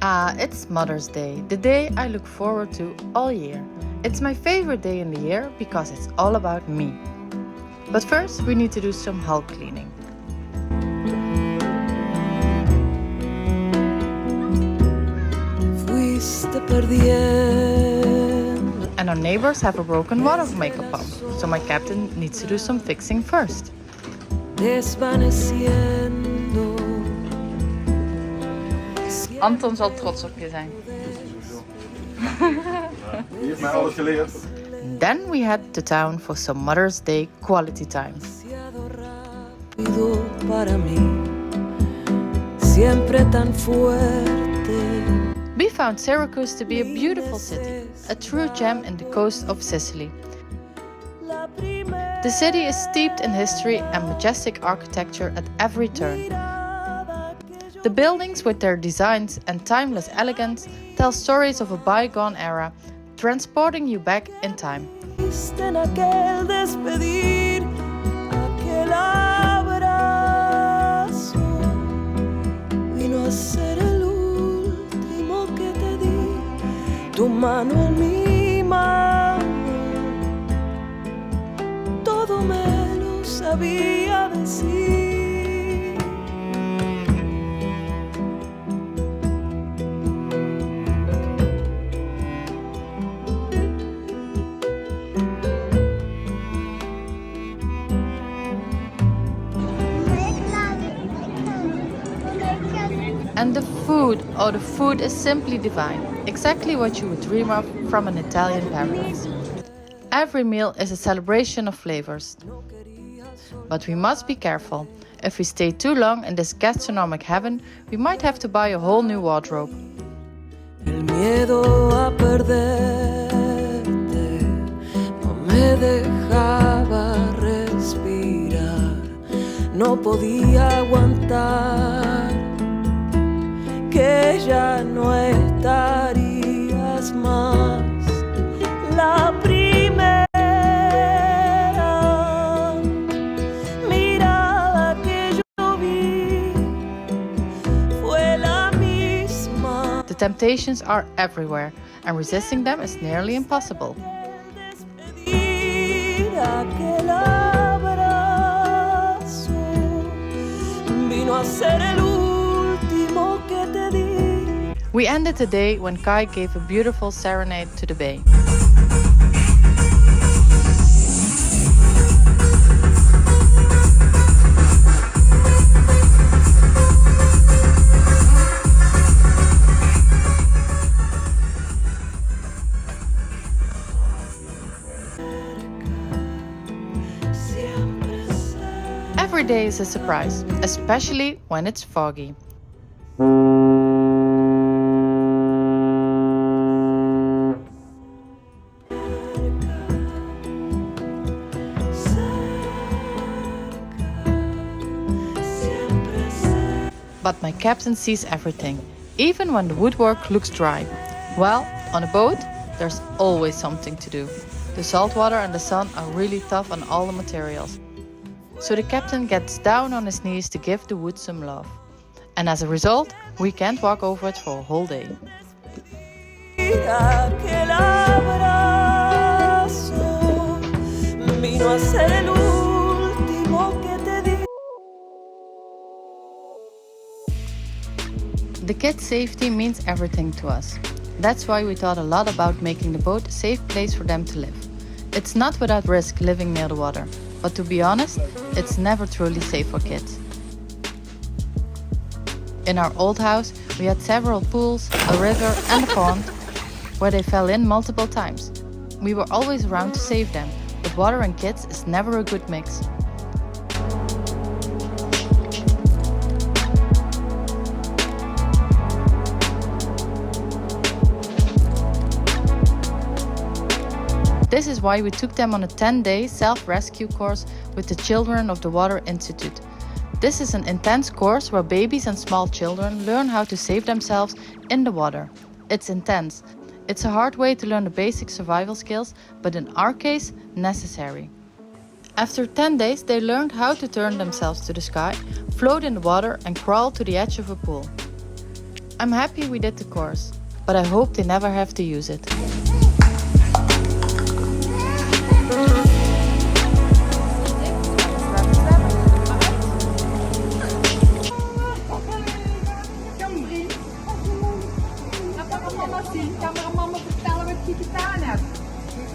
It's Mother's Day, the day I look forward to all year. It's my favorite day in the year because it's all about me. But first we need to do some hull cleaning. And our neighbors have a broken water makeup pump, so my captain needs to do some fixing first. Anton zal trots op je zijn. Die heeft mij alles geleerd. Then we head to town for some Mother's Day quality time. We found Syracuse to be a beautiful city, a true gem in the coast of Sicily. The city is steeped in history and majestic architecture at every turn. The buildings with their designs and timeless elegance tell stories of a bygone era, transporting you back in time. Tu mano en mi mano, todo me lo sabía decir. And the food is simply divine, exactly what you would dream of from an Italian paradise. Every meal is a celebration of flavors. But we must be careful. If we stay too long in this gastronomic heaven, we might have to buy a whole new wardrobe. El miedo a perderte no me dejaba respirar, no podía aguantar que ya no estarías más. La primera mirada que yo vi fue la misma. The temptations are everywhere, and resisting them is nearly impossible. Aquel abrazo vino a ser el último que te di. We ended the day when Kai gave a beautiful serenade to the bay. Every day is a surprise, especially when it's foggy. But my captain sees everything, even when the woodwork looks dry. Well, on a boat, there's always something to do. The salt water and the sun are really tough on all the materials. So the captain gets down on his knees to give the wood some love. And as a result, we can't walk over it for a whole day. Aquel abrazo vino a ser el último que te di. The kids' safety means everything to us. That's why we thought a lot about making the boat a safe place for them to live. It's not without risk living near the water, but to be honest, it's never truly safe for kids. In our old house, we had several pools, a river and a pond where they fell in multiple times. We were always around to save them, but water and kids is never a good mix. This is why we took them on a 10-day self-rescue course with the Children of the Water Institute. This is an intense course where babies and small children learn how to save themselves in the water. It's intense. It's a hard way to learn the basic survival skills, but in our case, necessary. After 10 days, they learned how to turn themselves to the sky, float in the water and crawl to the edge of a pool. I'm happy we did the course, but I hope they never have to use it. Kan mama vertellen wat je gedaan hebt?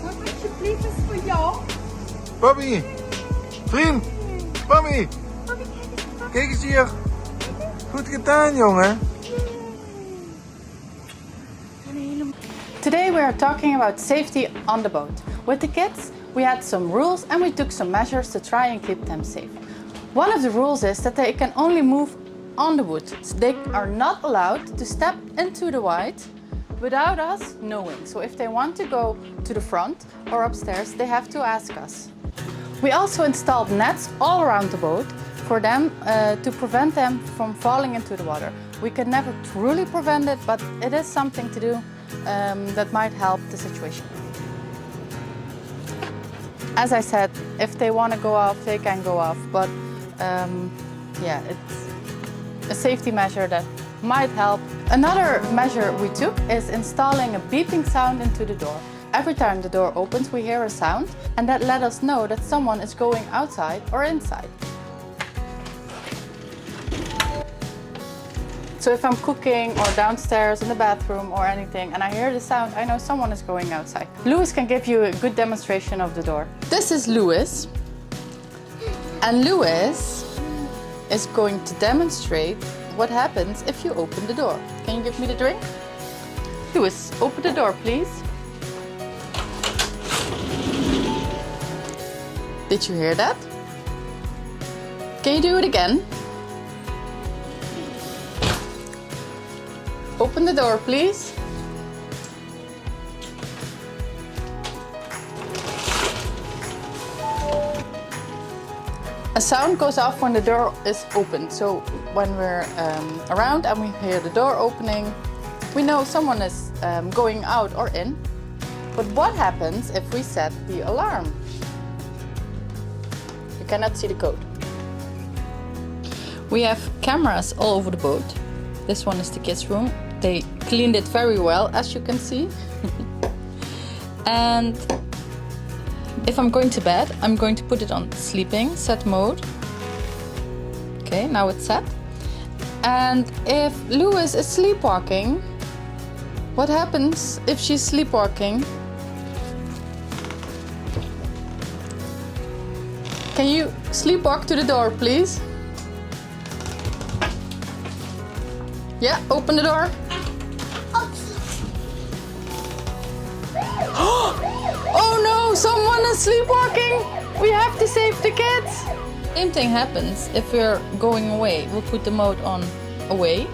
Wat alsjeblieft is voor jou. Papi! Vriend! Papi! Kijk eens hier! Goed gedaan, jongen! Today we are talking about safety on the boat. With the kids, we had some rules and we took some measures to try and keep them safe. One of the rules is that they can only move on the wood. So they are not allowed to step into the white without us knowing. So if they want to go to the front or upstairs, they have to ask us. We also installed nets all around the boat for them to prevent them from falling into the water. We could never truly prevent it, but it is something to do that might help the situation. As I said, if they want to go off, they can go off, but yeah, it's a safety measure that might help. Another measure we took is installing a beeping sound into the door. Every time the door opens, we hear a sound, and that let us know that someone is going outside or inside. So if I'm cooking or downstairs in the bathroom or anything and I hear the sound, I know someone is going outside. Louis can give you a good demonstration of the door. This is Louis, and Louis is going to demonstrate what happens if you open the door. Can you give me the drink? Louis, open the door, please. Did you hear that? Can you do it again? Open the door, please. A sound goes off when the door is open. So when we're around and we hear the door opening, we know someone is going out or in. But what happens if we set the alarm? You cannot see the code. We have cameras all over the boat. This one is the kids' room. They cleaned it very well, as you can see. And if I'm going to bed, I'm going to put it on sleeping, set mode. Okay, now it's set. And if Louis is sleepwalking, what happens if she's sleepwalking? Can you sleepwalk to the door, please? Yeah, open the door. Oh no, someone is sleepwalking. We have to save the kids. Same thing happens if we're going away. We'll put the mode on away.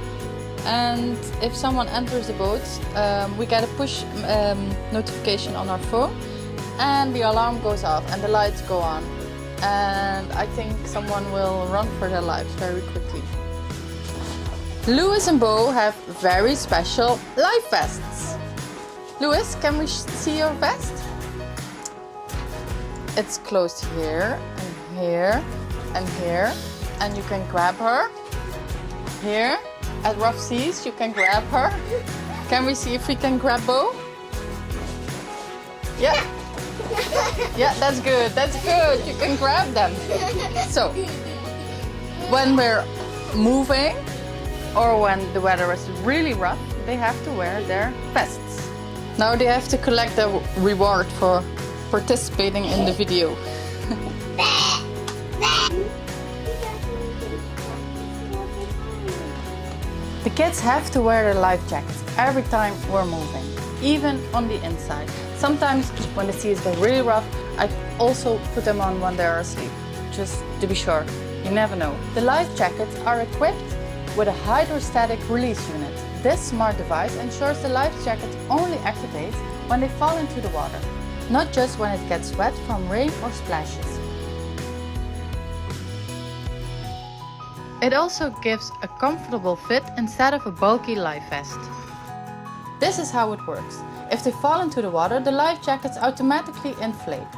And if someone enters the boat, we get a push notification on our phone and the alarm goes off and the lights go on. And I think someone will run for their lives very quickly. Louis and Bo have very special life vests. Louis, can we see your vest? It's closed here and here and here, and you can grab her. Here, at rough seas, you can grab her. Can we see if we can grab Bo? Yeah. Yeah, that's good, that's good. You can grab them. So, when we're moving or when the weather is really rough, they have to wear their vests. Now they have to collect the reward for participating in the video. The kids have to wear their life jackets every time we're moving, even on the inside. Sometimes when the sea is really rough, I also put them on when they're asleep, just to be sure. You never know. The life jackets are equipped with a hydrostatic release unit. This smart device ensures the life jacket only activates when they fall into the water, not just when it gets wet from rain or splashes. It also gives a comfortable fit instead of a bulky life vest. This is how it works. If they fall into the water, the life jackets automatically inflate.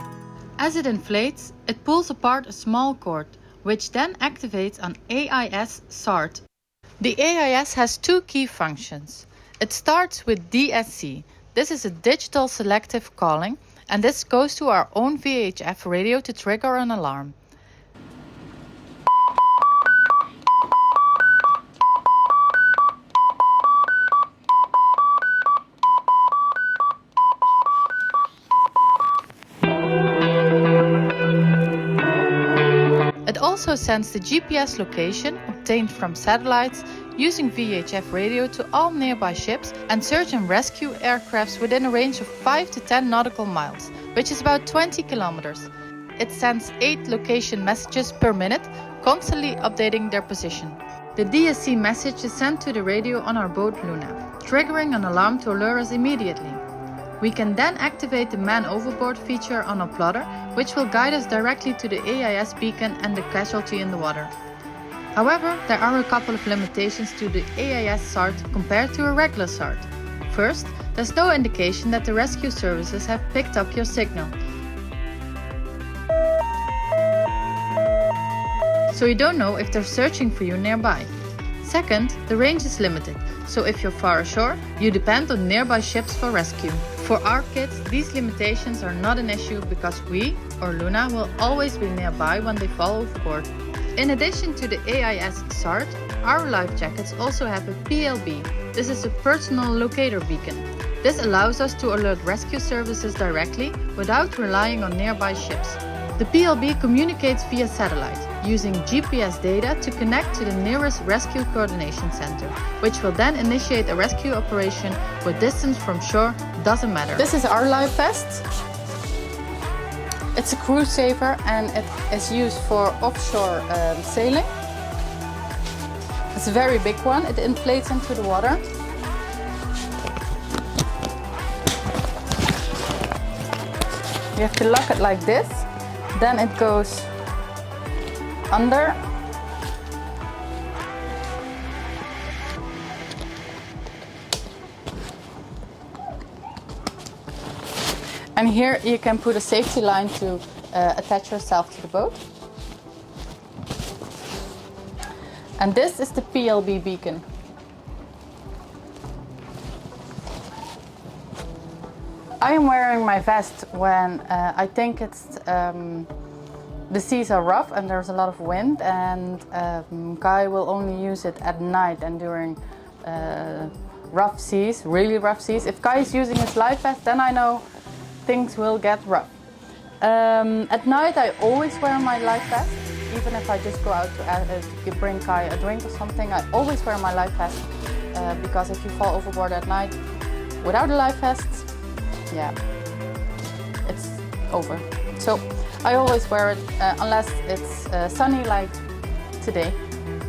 As it inflates, it pulls apart a small cord, which then activates an AIS SART. The AIS has two key functions. It starts with DSC. This is a digital selective calling, and this goes to our own VHF radio to trigger an alarm. It also sends the GPS location obtained from satellites using VHF radio to all nearby ships and search and rescue aircrafts within a range of 5 to 10 nautical miles, which is about 20 kilometers. It sends 8 location messages per minute, constantly updating their position. The DSC message is sent to the radio on our boat Luna, triggering an alarm to alert us immediately. We can then activate the man overboard feature on our plotter, which will guide us directly to the AIS beacon and the casualty in the water. However, there are a couple of limitations to the AIS SART compared to a regular SART. First, there's no indication that the rescue services have picked up your signal. So you don't know if they're searching for you nearby. Second, the range is limited, so if you're far ashore, you depend on nearby ships for rescue. For our kids, these limitations are not an issue because we, or Luna, will always be nearby when they fall overboard. In addition to the AIS SART, our life jackets also have a PLB. This is a personal locator beacon. This allows us to alert rescue services directly without relying on nearby ships. The PLB communicates via satellite, using GPS data to connect to the nearest rescue coordination center, which will then initiate a rescue operation where distance from shore doesn't matter. This is our life vest. It's a crew saver and it is used for offshore sailing. It's a very big one. It inflates into the water. You have to lock it like this. Then it goes under. And here you can put a safety line to attach yourself to the boat. And this is the PLB beacon. I am wearing my vest when I think it's the seas are rough and there's a lot of wind, and Kai will only use it at night and during rough seas, really rough seas. If Kai is using his life vest, then I know things will get rough. At night I always wear my life vest, even if I just go out to bring Kai a drink or something. I always wear my life vest because if you fall overboard at night without a life vest, yeah, it's over. So I always wear it unless it's sunny like today.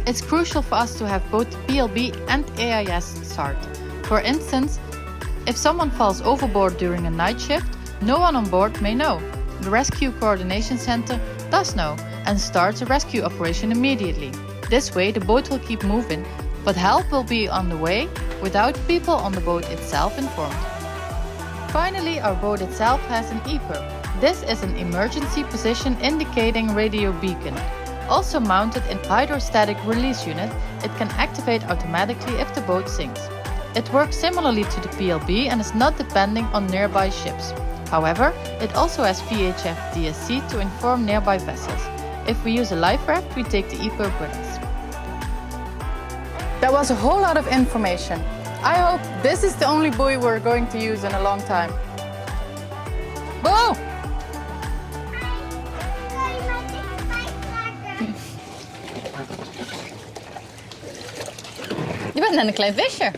It's crucial for us to have both PLB and AIS SART. For instance, if someone falls overboard during a night shift, no one on board may know. The Rescue Coordination Center does know and starts a rescue operation immediately. This way the boat will keep moving, but help will be on the way without people on the boat itself informed. Finally, our boat itself has an EPIRB. This is an emergency position indicating radio beacon. Also mounted in hydrostatic release unit, it can activate automatically if the boat sinks. It works similarly to the PLB and is not depending on nearby ships. However, it also has VHF DSC to inform nearby vessels. If we use a life raft, we take the EPIRB with us. That was a whole lot of information. I hope this is the only buoy we're going to use in a long time. Bo! Je bent net een klein visje.